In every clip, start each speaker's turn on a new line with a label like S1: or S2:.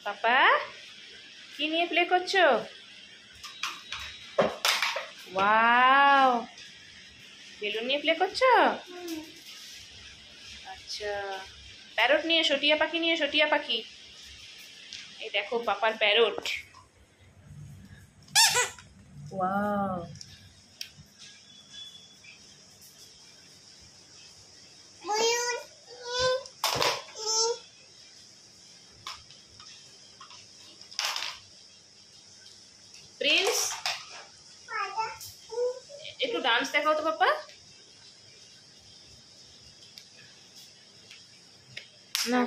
S1: পাপা কি নিয়ে প্লে করছো? ওয়াও, বেলুন নিয়ে প্লে করছো? আচ্ছা, প্যারট নিয়ে এসো, টিয়া পাখি নিয়ে এসো, টিয়া পাখি। এই দেখো পাপার প্যারট। ওয়াও, প্রিন্স একটু ডান্স দেখাও তো পাপা। না,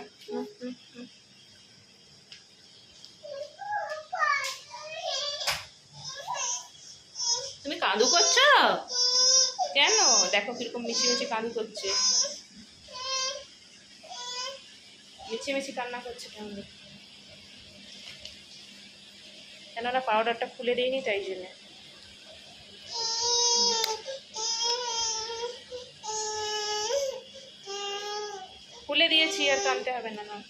S1: তুমি কাঁদু করছো কেন? দেখো কিরকম মিছিমিছি কাঁদু করছে, মিছিমিছি কান্না করছে কেন? কেননা পাউডারটা খুলে দিইনি তাই জন্য। খুলে দিয়েছি, আর টানতে হবে না। নাও,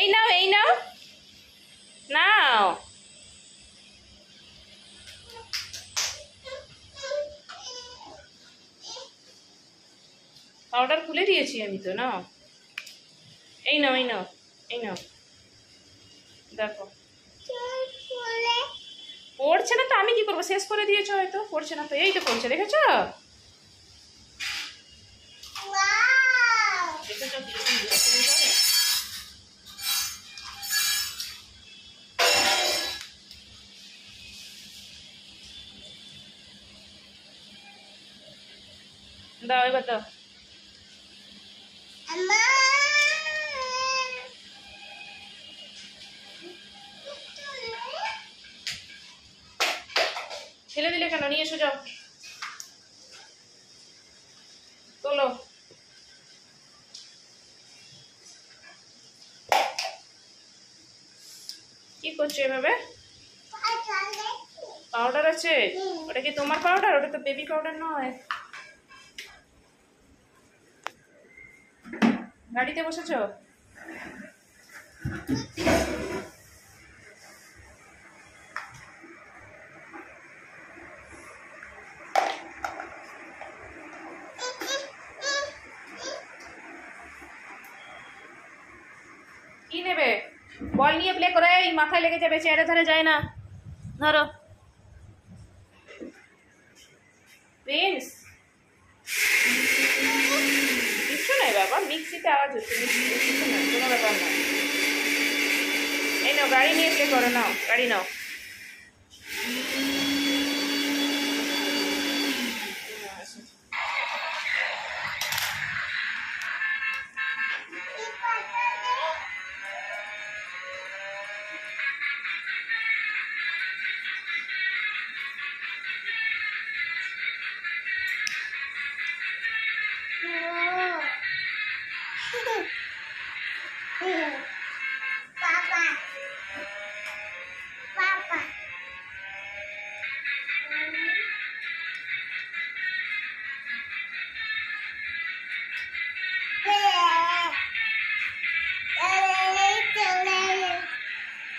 S1: এই নাও, এই নাও, নাও। পাউডার খুলে দিয়েছি আমি তো। নাও, এই নাও, এই নাও, এই নাও। দেখো পড়ছে না তো আমি কি করবো? শেষ করে দিয়েছো হয়তো, পড়ছে না তো। এই তো পড়ছে, দেখেছো? দাও, এবার দাও। ছেলে দিলে কেন? নিয়ে এসো, যাও, তোলো। কি করছো এভাবে? পাউডার আছে? ওটা কি তোমার পাউডার? ওটা তো বেবি পাউডার নয়। গাড়িতে বসেছো? কি নেবে? বল নিয়ে প্লে করে। এই মাথায় লেগে যাবে, চেয়ারে ধারে যায় না। ধরো প্রিন্স। কিছু নাই বাবা, মিক্সিতে আওয়াজ হচ্ছে, কিছু নাই, কোনো ব্যাপার না। এই নাও, গাড়ি নিয়ে প্লে করো। নাও, গাড়ি নাও।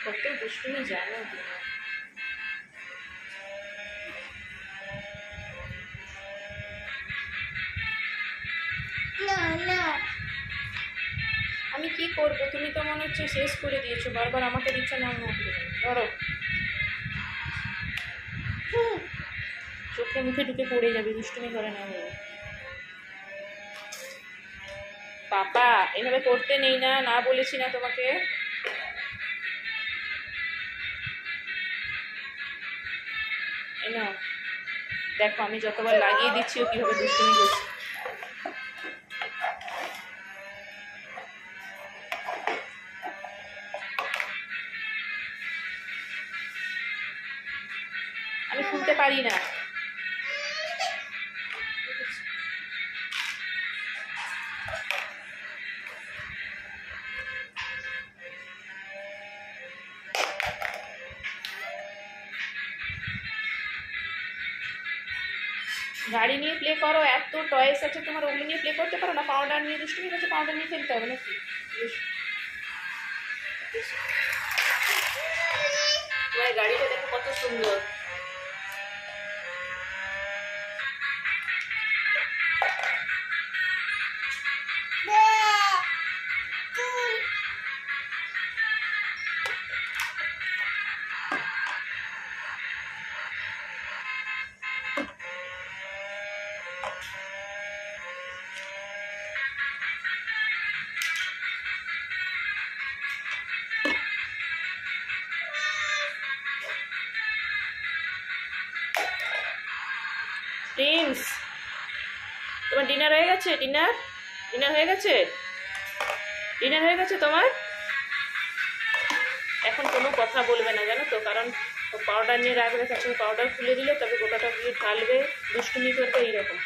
S1: কত দুষ্টুমি জানো তুমি? আমি কি করবো? তুমি তো মনে হচ্ছে শেষ করে দিয়েছো, বারবার আমাকে দিচ্ছ। নাও না, ধরো। চোখে মুখে ঢুকে পড়ে যাবে, দুষ্টুমি করে না। পাপা এভাবে করতে নেই না, না বলেছি না তোমাকে? এই নাও, দেখো আমি যতবার লাগিয়ে দিচ্ছি ও কিভাবে দুষ্টুমি করছে। আমি খুলতে পারি না। গাড়ি নিয়ে প্লে করো, এত টয়েস আছে তোমার, ওগুলো নিয়ে প্লে করতে পারো না? পাউডার নিয়ে দুষ্টুমি করছো, পাউডার নিয়ে খেলতে হবে নাকি? তোমার গাড়িটা দেখো কত সুন্দর। প্রিন্স, তোমার ডিনার হয়ে গেছে? ডিনার ডিনার হয়ে গেছে? ডিনার হয়ে গেছে তোমার? এখন কোনো কথা বলবে না জানো তো, কারণ পাউডার নিয়ে রাগ রেখে তুমি পাউডার খুলে দিলে তবে গোটাটা দিয়ে ঢালবে, দুষ্টুমি করবে এইরকম।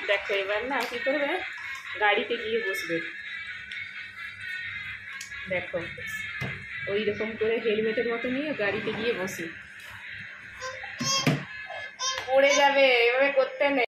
S1: দেখো এবার না কি করবে, গাড়িতে গিয়ে বসবে। দেখো ওই রকম করে হেলমেটের মতো নিয়ে গাড়িতে গিয়ে বসে, পড়ে যাবে, এভাবে করতে নেই।